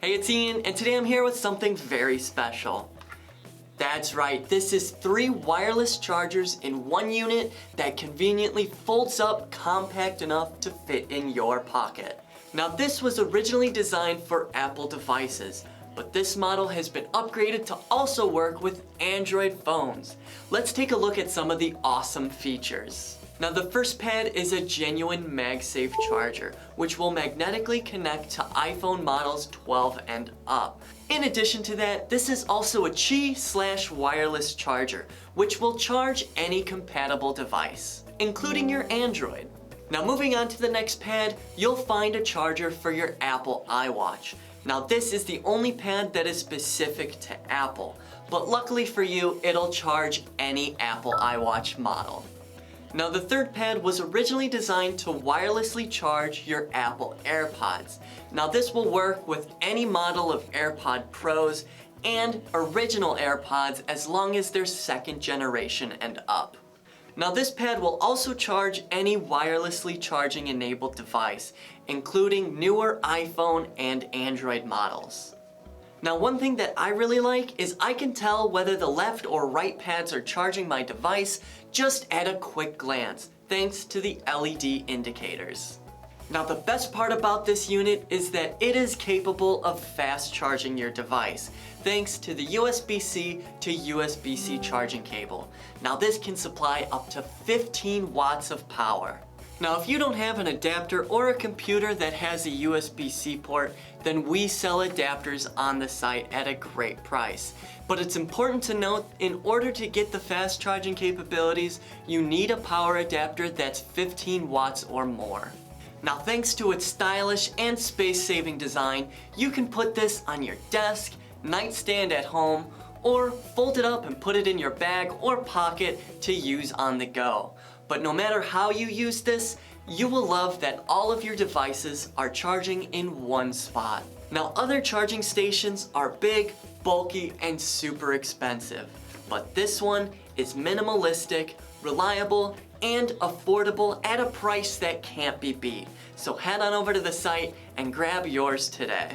Hey, it's Ian, and today I'm here with something very special. That's right, this is 3 wireless chargers in one unit that conveniently folds up compact enough to fit in your pocket. Now this was originally designed for Apple devices, but this model has been upgraded to also work with Android phones. Let's take a look at some of the awesome features. Now the first pad is a genuine MagSafe charger, which will magnetically connect to iPhone models 12 and up. In addition to that, this is also a Qi/wireless charger, which will charge any compatible device, including your Android. Now moving on to the next pad, you'll find a charger for your Apple iWatch. Now this is the only pad that is specific to Apple, but luckily for you, it'll charge any Apple iWatch model. Now the third pad was originally designed to wirelessly charge your Apple AirPods. Now this will work with any model of AirPod Pros and original AirPods as long as they're 2nd generation and up. Now this pad will also charge any wirelessly charging enabled device, including newer iPhone and Android models. Now one thing that I really like is I can tell whether the left or right pads are charging my device just at a quick glance, thanks to the LED indicators. Now the best part about this unit is that it is capable of fast charging your device, thanks to the USB-C to USB-C charging cable. Now this can supply up to 15 watts of power. Now if you don't have an adapter or a computer that has a USB-C port, then we sell adapters on the site at a great price. But it's important to note, in order to get the fast charging capabilities, you need a power adapter that's 15 watts or more. Now thanks to its stylish and space-saving design, you can put this on your desk, nightstand at home, or fold it up and put it in your bag or pocket to use on the go. But no matter how you use this, you will love that all of your devices are charging in one spot. Now other charging stations are big, bulky, and super expensive. But this one is minimalistic, reliable, and affordable at a price that can't be beat. So head on over to the site and grab yours today.